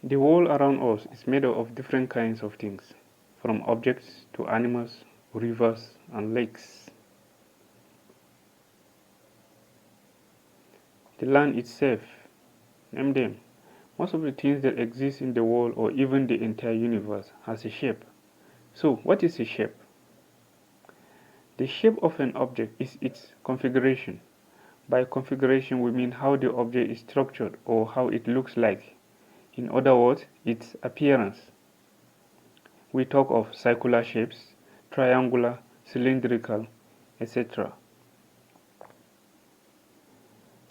The world around us is made up of different kinds of things, from objects to animals, rivers, and lakes. The land itself, name them. Most of the things that exist in the world or even the entire universe has a shape. So, what is a shape? The shape of an object is its configuration. By configuration, we mean how the object is structured or how it looks like. In other words, its appearance. We talk of circular shapes, triangular, cylindrical, etc.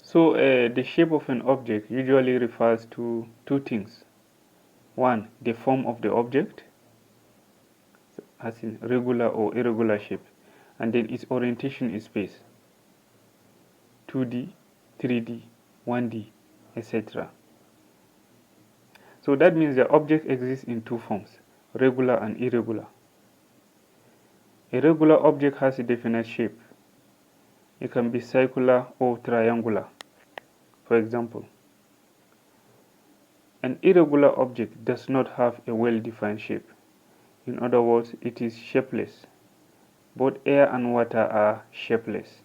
So, the shape of an object usually refers to two things. One, the form of the object, as in regular or irregular shape, and then its orientation in space, 2D, 3D, 1D, etc. So that means the object exists in two forms, regular and irregular. A regular object has a definite shape. It can be circular or triangular, for example. An irregular object does not have a well-defined shape. In other words, it is shapeless. Both air and water are shapeless.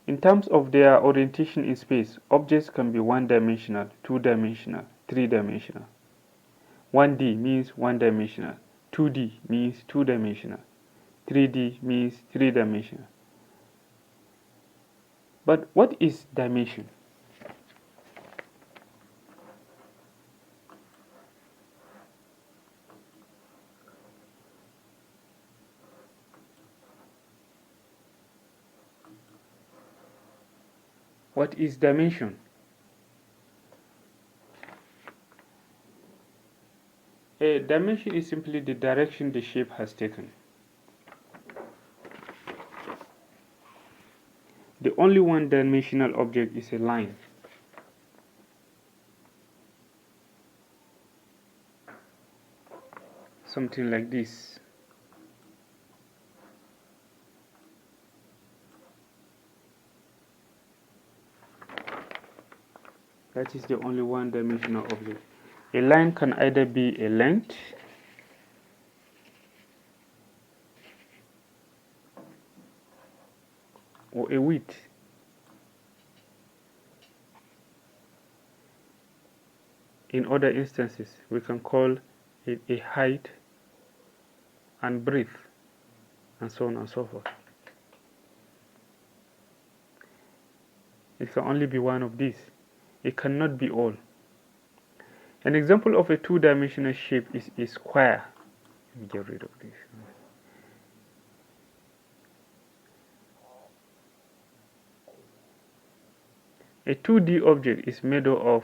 In terms of their orientation in space, objects can be one-dimensional, two-dimensional, three-dimensional. 1D means one-dimensional, 2D means two-dimensional, 3D means three-dimensional. But what is dimension? What is dimension? A dimension is simply the direction the shape has taken. The only one-dimensional object is a line. Something like this. That is the only one-dimensional object. A line can either be a length or a width. In other instances, we can call it a height and breadth, and so on and so forth. It can only be one of these. It cannot be all. An example of a two-dimensional shape is a square. Let me get rid of this. A 2D object is made up of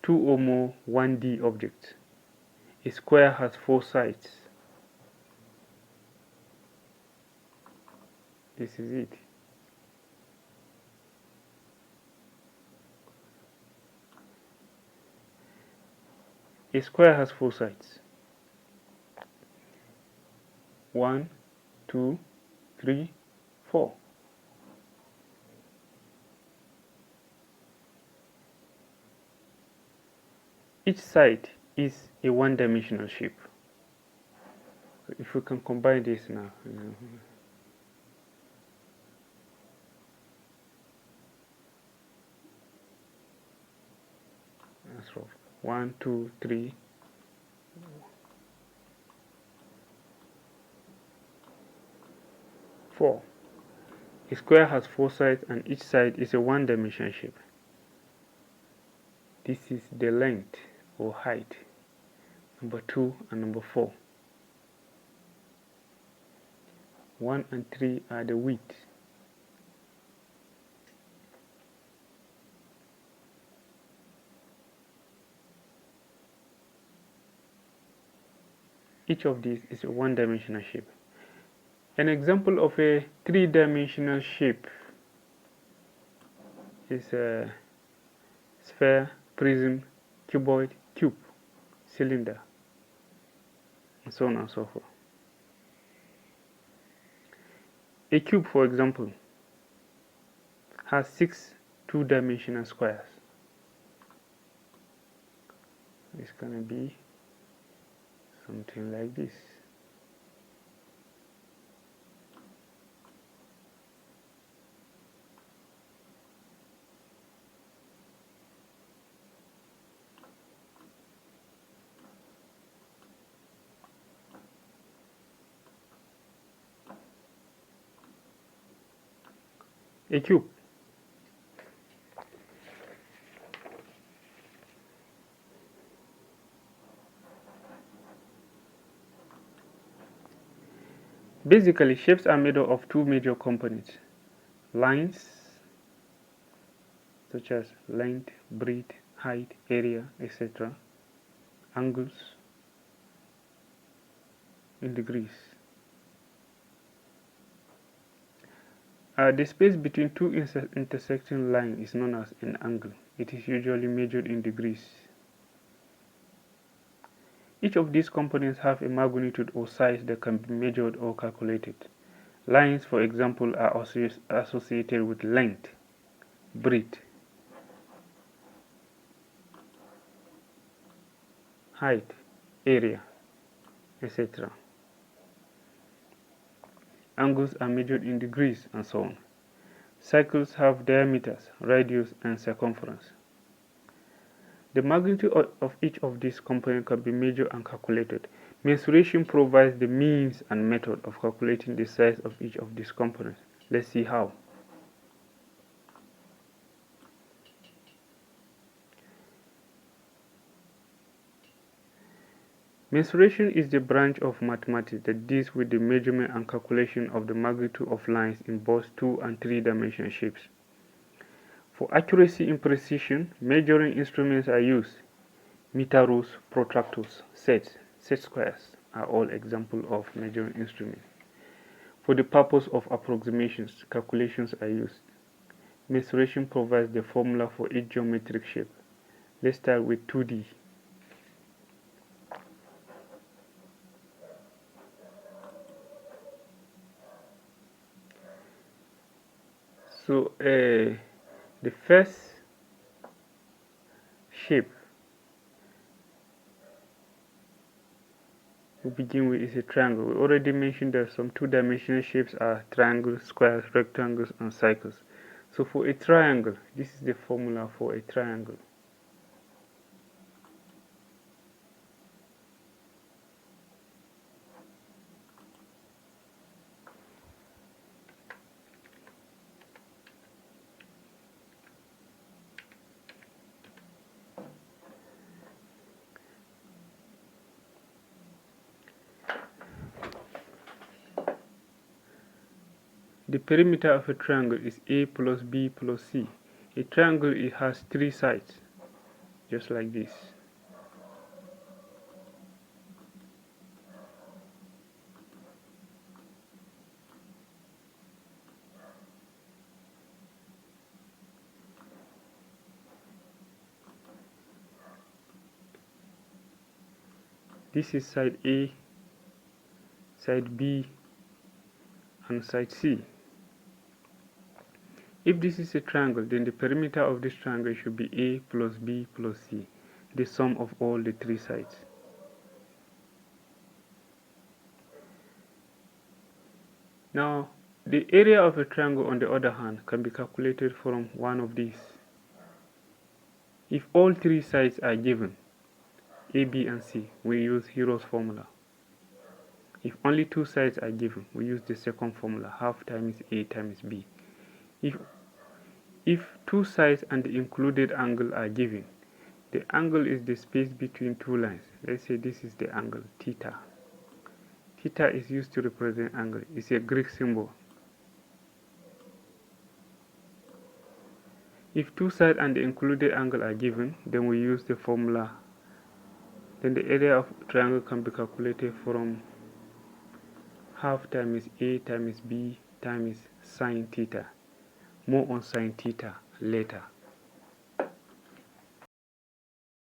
two or more 1D objects. A square has four sides. This is it. A square has four sides. 1, 2, 3, 4. Each side is a one-dimensional shape. If we can combine this now. That's rough. 1, 2, 3. 4. A square has four sides and each side is a one-dimensional shape. This is the length or height, number 2 and number 4. 1 and 3 are the width. Each of these is a one-dimensional shape. An example of a three-dimensional shape is a sphere, prism, cuboid, cube, cylinder, and so on and so forth. A cube, for example, has 6 two-dimensional squares. is going to be something like this. A cube. Basically, shapes are made up of two major components: lines, such as length, breadth, height, area, etc., angles in degrees. The space between two intersecting lines is known as an angle. It is usually measured in degrees. Each of these components have a magnitude or size that can be measured or calculated. Lines, for example, are associated with length, breadth, height, area, etc. Angles are measured in degrees, and so on. Circles have diameters, radius, and circumference. The magnitude of each of these components can be measured and calculated. Mensuration provides the means and method of calculating the size of each of these components. Let's see how. Mensuration is the branch of mathematics that deals with the measurement and calculation of the magnitude of lines in both 2- and 3-dimensional shapes. For accuracy and precision, measuring instruments are used. Meter rules, protractors, set squares are all examples of measuring instruments. For the purpose of approximations, calculations are used. Mensuration provides the formula for each geometric shape. Let's start with 2D. So the first shape we begin with is a triangle. We already mentioned that some 2-dimensional shapes are triangles, squares, rectangles, and circles. So for a triangle, this is the formula for a triangle. The perimeter of a triangle is A plus B plus C. A triangle, it has 3 sides, just like this. This is side A, side B, and side C. If this is a triangle, then the perimeter of this triangle should be A plus B plus C, the sum of all the 3 sides. Now, the area of a triangle, on the other hand, can be calculated from one of these. If all 3 sides are given, A, B, and C, we use Hero's formula. If only 2 sides are given, we use the second formula, half times A times B. If 2 sides and the included angle are given, the angle is the space between 2 lines. Let's say this is the angle, theta. Theta is used to represent angle. It's a Greek symbol. If 2 sides and the included angle are given, then we use the formula. Then the area of triangle can be calculated from half times A times B times sine theta. More on sine theta later.